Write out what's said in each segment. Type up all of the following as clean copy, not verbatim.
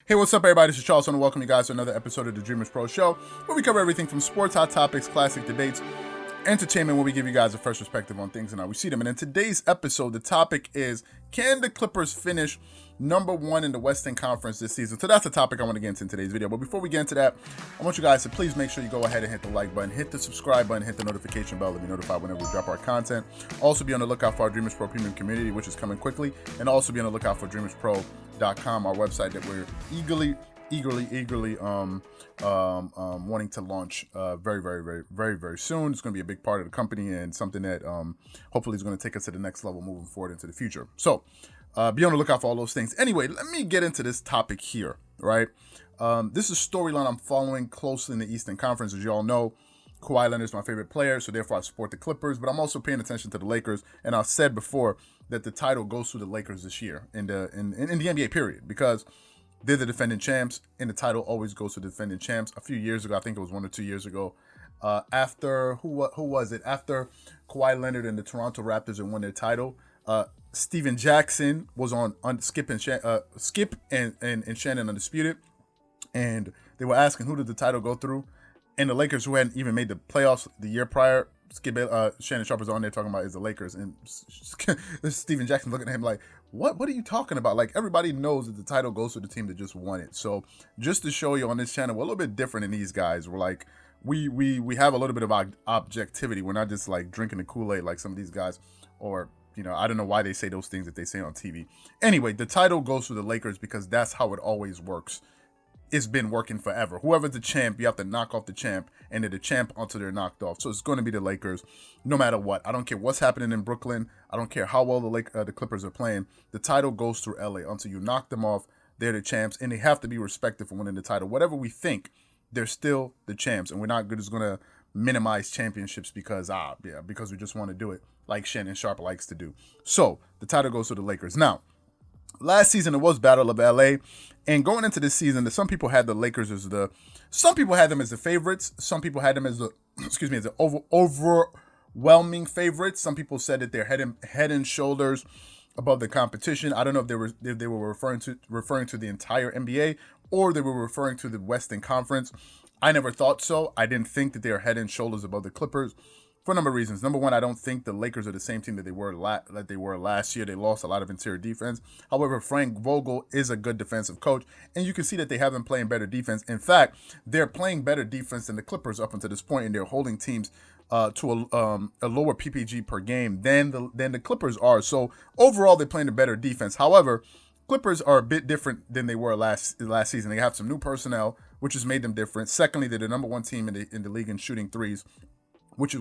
Hey, what's up, everybody? This is Charles, and welcome you guys to another episode of the Dreamerspro Show, where we cover everything from sports, hot topics, classic debates, entertainment, where we give you guys a fresh perspective on things and how we see them. And in today's episode, the topic is, can the Clippers finish number one in the Western Conference this season? So that's the topic I want to get into in today's video. But before we get into that, I want you guys to please make sure you go ahead and hit the like button, hit the subscribe button, hit the notification bell to be notified whenever we drop our content. Also be on the lookout for our Dreamerspro Premium community, which is coming quickly. And also be on the lookout for Dreamerspro.com, our website that we're eagerly wanting to launch very soon. It's going to be a big part of the company and something that hopefully is going to take us to the next level moving forward into the future. So be on the lookout for all those things. Anyway, let me get into this topic here, right? This is a storyline I'm following closely in the Eastern Conference. As you all know, Kawhi Leonard is my favorite player, so therefore I support the Clippers, but I'm also paying attention to the Lakers, and I've said before that the title goes to the Lakers this year in the NBA period, because they're the defending champs, and the title always goes to the defending champs. A few years ago, I think it was 1 or 2 years ago, after who was it? After Kawhi Leonard and the Toronto Raptors had won their title, Steven Jackson was on Skip and Shannon Undisputed, and they were asking who did the title go through, and the Lakers, who hadn't even made the playoffs the year prior, Shannon Sharp was on there talking about is the Lakers, and Steven Jackson looking at him like, what are you talking about? Like, everybody knows that the title goes to the team that just won it. So just to show you on this channel, we're a little bit different than these guys. We're like, we have a little bit of objectivity. We're not just like drinking the Kool-Aid like some of these guys, or, you know, I don't know why they say those things that they say on TV. Anyway, the title goes to the Lakers because that's how it always works. It's been working forever. Whoever's the champ, you have to knock off the champ, and they're the champ until they're knocked off. So it's going to be the Lakers, no matter what. I don't care what's happening in Brooklyn. I don't care how well the Clippers are playing. The title goes through LA until you knock them off. They're the champs, and they have to be respected for winning the title. Whatever we think, they're still the champs, and we're not just going to minimize championships because we just want to do it like Shannon Sharp likes to do. So the title goes to the Lakers. Now, last season, it was Battle of LA, and going into this season, some people had the Lakers as some people had them as the favorites. Some people had them as the overwhelming favorites. Some people said that they're head and shoulders above the competition. I don't know if they were referring to the entire NBA, or they were referring to the Western Conference. I never thought so. I didn't think that they are head and shoulders above the Clippers, for a number of reasons. Number one, I don't think the Lakers are the same team that they were last year. They lost a lot of interior defense. However, Frank Vogel is a good defensive coach, and you can see that they have been playing better defense. In fact, they're playing better defense than the Clippers up until this point, and they're holding teams to a lower PPG per game than the Clippers are. So overall, they're playing a better defense. However, Clippers are a bit different than they were last season. They have some new personnel, which has made them different. Secondly, they're the number one team in the league in shooting threes, which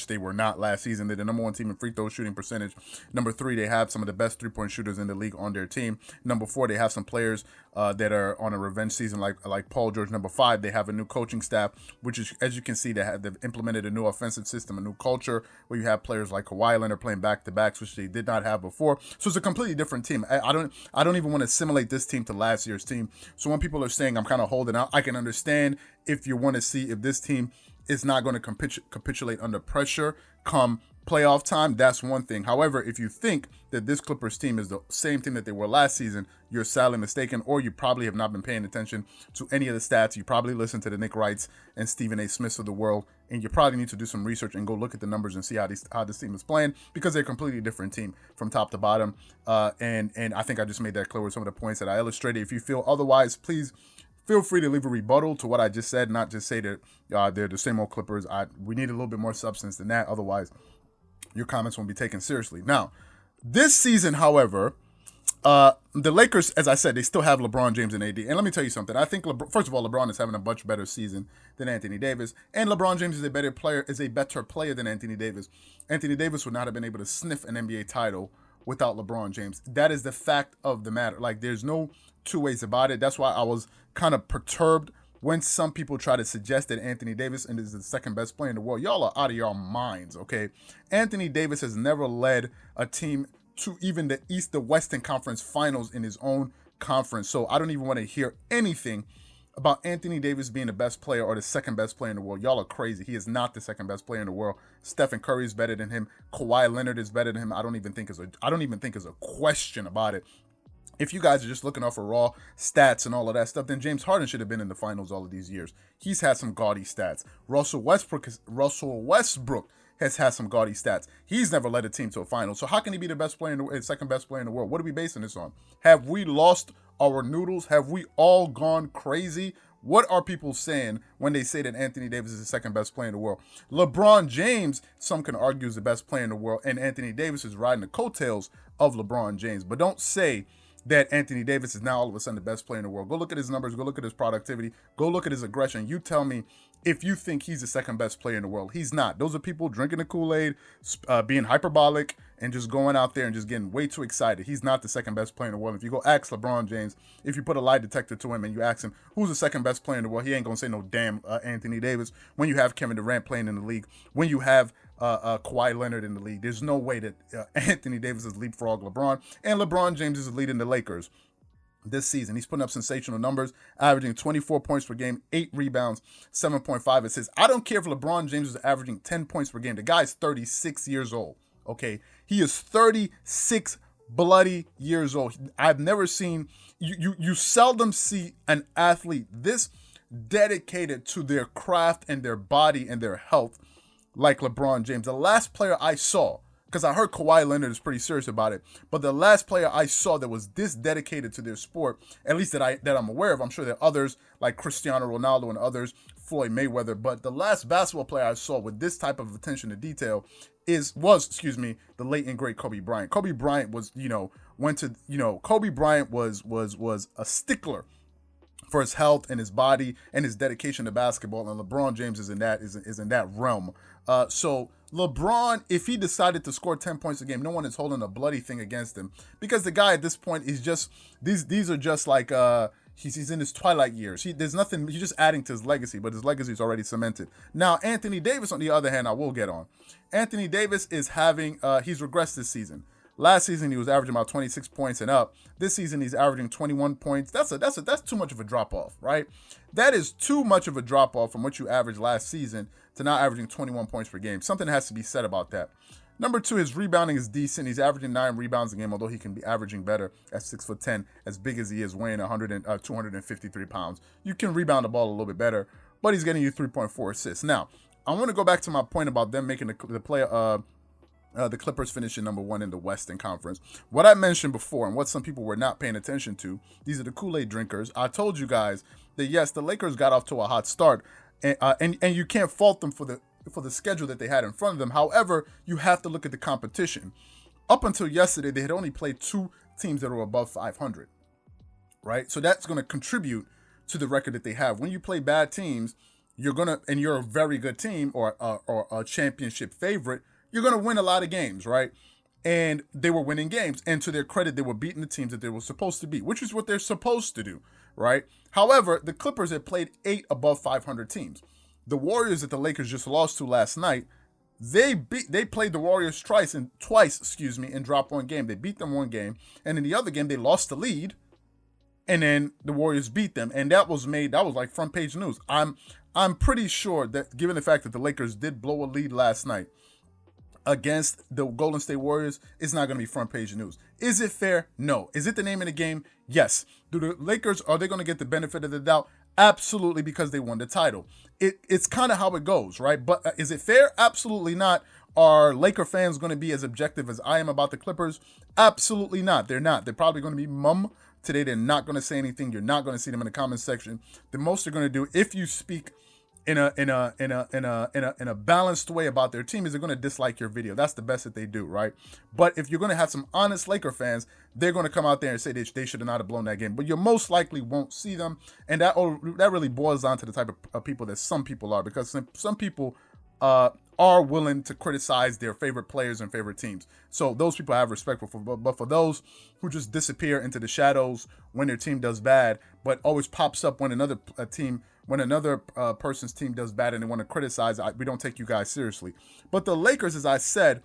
they were not last season. They're the number one team in free throw shooting percentage. Number three, they have some of the best three-point shooters in the league on their team. Number four, they have some players that are on a revenge season like Paul George. Number five, they have a new coaching staff, which is, as you can see, they've implemented a new offensive system, a new culture, where you have players like Kawhi Leonard playing back-to-backs, which they did not have before. So it's a completely different team. I don't even want to assimilate this team to last year's team. So when people are saying I'm kind of holding out, I can understand if you want to see if this team is not going to capitulate under pressure come playoff time. That's one thing. However, if you think that this Clippers team is the same team that they were last season, you're sadly mistaken, or you probably have not been paying attention to any of the stats. You probably listen to the Nick Wrights and Stephen A. Smiths of the world, and you probably need to do some research and go look at the numbers and see how this team is playing, because they're a completely different team from top to bottom. And I think I just made that clear with some of the points that I illustrated. If you feel otherwise, please feel free to leave a rebuttal to what I just said, not just say that they're the same old Clippers. We need a little bit more substance than that. Otherwise, your comments won't be taken seriously. Now, this season, however, the Lakers, as I said, they still have LeBron James and AD. And let me tell you something. I think, first of all, LeBron is having a much better season than Anthony Davis. And LeBron James is a better player than Anthony Davis. Anthony Davis would not have been able to sniff an NBA title without LeBron James. That is the fact of the matter. Like, there's no two ways about it. That's why I was kind of perturbed when some people try to suggest that Anthony Davis is the second best player in the world. Y'all are out of your minds, okay? Anthony Davis has never led a team to even the Western Conference Finals in his own conference. So I don't even want to hear anything about Anthony Davis being the best player or the second best player in the world. Y'all are crazy. He is not the second best player in the world. Stephen Curry is better than him. Kawhi Leonard is better than him. I don't even think is a question about it. If you guys are just looking off for raw stats and all of that stuff, then James Harden should have been in the finals all of these years. He's had some gaudy stats. Russell Westbrook has had some gaudy stats. He's never led a team to a final. So how can he be the best player second best player in the world? What are we basing this on? Have we lost our noodles? Have we all gone crazy? What are people saying when they say that Anthony Davis is the second best player in the world? LeBron James, some can argue, is the best player in the world, and Anthony Davis is riding the coattails of LeBron James. But don't say that Anthony Davis is now all of a sudden the best player in the world. Go look at his numbers. Go look at his productivity. Go look at his aggression. You tell me if you think he's the second best player in the world. He's not. Those are people drinking the Kool-Aid, being hyperbolic, and just going out there and just getting way too excited. He's not the second best player in the world. If you go ask LeBron James, if you put a lie detector to him and you ask him who's the second best player in the world, he ain't going to say no damn Anthony Davis. When you have Kevin Durant playing in the league, when you have Kawhi Leonard in the league, there's no way that Anthony Davis is leapfrog LeBron. And LeBron James is leading the Lakers this season. He's putting up sensational numbers, averaging 24 points per game, 8 rebounds, 7.5 assists. I don't care if LeBron James is averaging 10 points per game. The guy's 36 years old, okay? He is 36 bloody years old. I've never seen, you seldom see an athlete this dedicated to their craft and their body and their health like LeBron James. The last player I saw, because I heard Kawhi Leonard is pretty serious about it, but the last player I saw that was this dedicated to their sport, at least that I'm aware of, I'm sure there are others like Cristiano Ronaldo and others, Floyd Mayweather, but the last basketball player I saw with this type of attention to detail was the late and great Kobe Bryant. Kobe Bryant was, Kobe Bryant was a stickler for his health and his body and his dedication to basketball, and LeBron James is in that realm. So LeBron, if he decided to score 10 points a game, no one is holding a bloody thing against him, because the guy at this point is just these are just like he's in his twilight years. There's nothing. He's just adding to his legacy, but his legacy is already cemented. Now Anthony Davis, on the other hand, I will get on. Anthony Davis is having he's regressed this season. Last season, he was averaging about 26 points and up. This season, he's averaging 21 points. That's too much of a drop-off, right? That is too much of a drop-off from what you averaged last season to now averaging 21 points per game. Something has to be said about that. Number two, his rebounding is decent. He's averaging 9 rebounds a game, although he can be averaging better at 6'10", as big as he is, weighing 253 pounds. You can rebound the ball a little bit better, but he's getting you 3.4 assists. Now, I want to go back to my point about them making the Clippers finishing number 1 in the Western Conference. What I mentioned before and what some people were not paying attention to, these are the Kool-Aid drinkers. I told you guys that, yes, the Lakers got off to a hot start, and you can't fault them for the schedule that they had in front of them. However, you have to look at the competition. Up until yesterday, they had only played 2 teams that were above 500, right? So that's going to contribute to the record that they have. When you play bad teams, and you're a very good team or a championship favorite, you're going to win a lot of games, right? And they were winning games. And to their credit, they were beating the teams that they were supposed to beat, which is what they're supposed to do, right? However, the Clippers had played 8 above 500 teams. The Warriors that the Lakers just lost to last night, they played the Warriors twice in drop one game. They beat them one game. And in the other game, they lost the lead. And then the Warriors beat them. And that was like front page news. I'm pretty sure that, given the fact that the Lakers did blow a lead last night against the Golden State Warriors, it's not going to be front page news. Is it fair? No. Is it the name of the game? Yes. Do the Lakers, are they going to get the benefit of the doubt? Absolutely, because they won the title. It's kind of how it goes, right? But is it fair? Absolutely not. Are Laker fans going to be as objective as I am about the Clippers? Absolutely not. They're not. They're probably going to be mum today. They're not going to say anything. You're not going to see them in the comment section. The most they're going to do, if you speak in a balanced way about their team, is they're going to dislike your video. That's the best that they do, right? But if you're going to have some honest Laker fans, they're going to come out there and say they should have not have blown that game. But you most likely won't see them, and that really boils down to the type of people that some people are, because some people are willing to criticize their favorite players and favorite teams. So those people I have respect for. But for those who just disappear into the shadows when their team does bad, but always pops up when another person's team does bad and they want to criticize, we don't take you guys seriously. But the Lakers, as I said,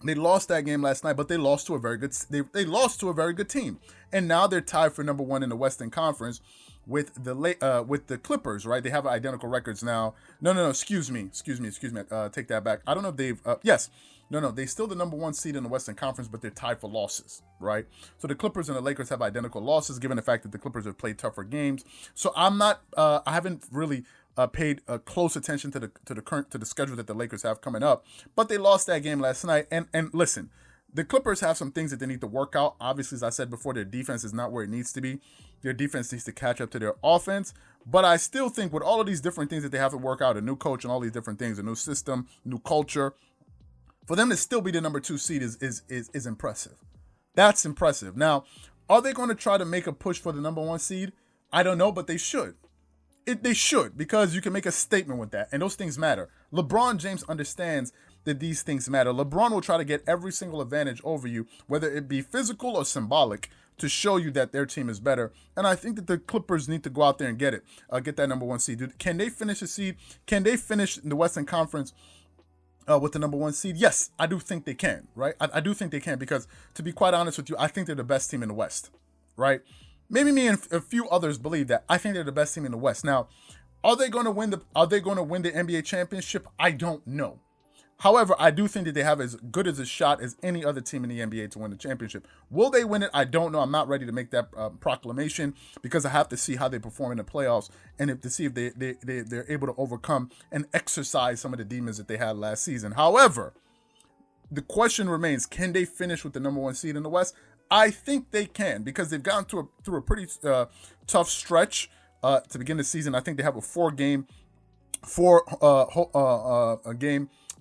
They lost that game last night, but they lost to a very good. They lost to a very good team, and now they're tied for number one in the Western Conference with the Clippers. Right? They have identical records now. No. Excuse me. Take that back. I don't know if they've. Yes. No. They still the number one seed in the Western Conference, but they're tied for losses. Right? So the Clippers and the Lakers have identical losses, given the fact that the Clippers have played tougher games. So I'm not. I haven't really. Paid close attention to the schedule that the Lakers have coming up, but they lost that game last night. And listen, the Clippers have some things that they need to work out. Obviously, as I said before, their defense is not where it needs to be. Their defense needs to catch up to their offense. But I still think with all of these different things that they have to work out, a new coach and all these different things, a new system, new culture, for them to still be the number 2 seed is impressive. That's impressive. Now, are they going to try to make a push for the number 1 seed? I don't know, but they should. They should, because you can make a statement with that, and those things matter. LeBron James understands that these things matter. LeBron will try to get every single advantage over you, whether it be physical or symbolic, to show you that their team is better. And I think that the Clippers need to go out there and get it, get that number 1 seed. Can they finish a seed? Can they finish in the Western Conference with the number 1 seed? Yes, I do think they can, right? I do think they can, because to be quite honest with you, I think they're the best team in the West, right? Maybe me and a few others believe that. I think they're the best team in the West. Now, are they going to win the NBA championship? I don't know. However, I do think that they have as good as a shot as any other team in the NBA to win the championship. Will they win it? I don't know. I'm not ready to make that proclamation, because I have to see how they perform in the playoffs, and to see if they're able to overcome and exercise some of the demons that they had last season. However, the question remains, can they finish with the number 1 seed in the West? I think they can, because they've gone through a pretty tough stretch to begin the season. I think they have a 4-game.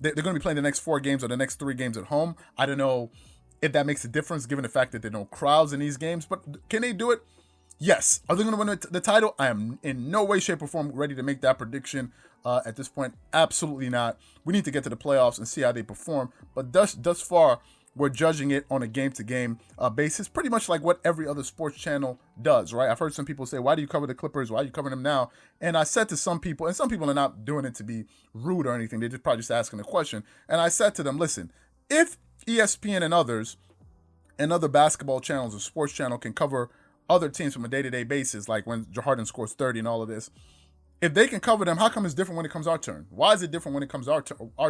They're going to be playing the next 4 games or the next 3 games at home. I don't know if that makes a difference, given the fact that there are no crowds in these games. But can they do it? Yes. Are they going to win the title? I am in no way, shape, or form ready to make that prediction at this point. Absolutely not. We need to get to the playoffs and see how they perform. But thus far, we're judging it on a game-to-game basis, pretty much like what every other sports channel does, right? I've heard some people say, why do you cover the Clippers? Why are you covering them now? And I said to some people, and some people are not doing it to be rude or anything, they're just probably just asking a question. And I said to them, listen, if ESPN and others and other basketball channels or sports channel can cover other teams from a day-to-day basis, like when Harden scores 30 and all of this, if they can cover them, how come it's different when it comes our turn? Why is it different when it comes our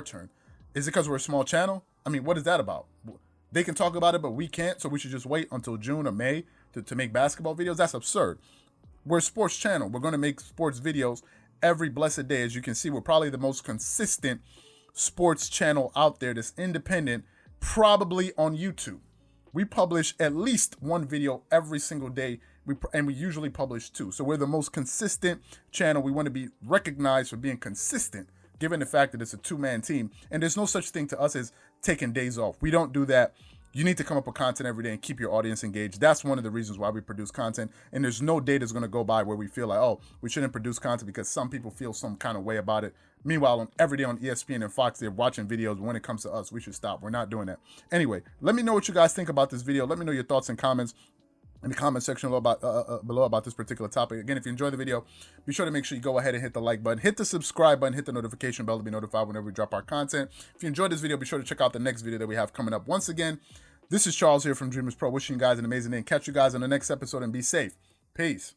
turn? Is it because we're a small channel? I mean, what is that about? They can talk about it, but we can't, so we should just wait until June or May to make basketball videos? That's absurd. We're a sports channel. We're going to make sports videos every blessed day. As you can see, we're probably the most consistent sports channel out there that's independent, probably on YouTube. We publish at least 1 video every single day, and we usually publish 2. So we're the most consistent channel. We want to be recognized for being consistent, given the fact that it's a 2-man team. And there's no such thing to us as taking days off. We don't do that. You need to come up with content every day and keep your audience engaged. That's one of the reasons why we produce content. And there's no day that's going to go by where we feel like, oh, we shouldn't produce content because some people feel some kind of way about it. Meanwhile, every day on ESPN and Fox, they're watching videos. When it comes to us, we should stop. We're not doing that. Anyway, let me know what you guys think about this video. Let me know your thoughts and comments in the comment section below about this particular topic. Again, if you enjoyed the video, be sure to make sure you go ahead and hit the like button, hit the subscribe button, hit the notification bell to be notified whenever we drop our content. If you enjoyed this video, be sure to check out the next video that we have coming up. Once again, this is Charles here from Dreamerspro, wishing you guys an amazing day, and catch you guys on the next episode, and be safe. Peace.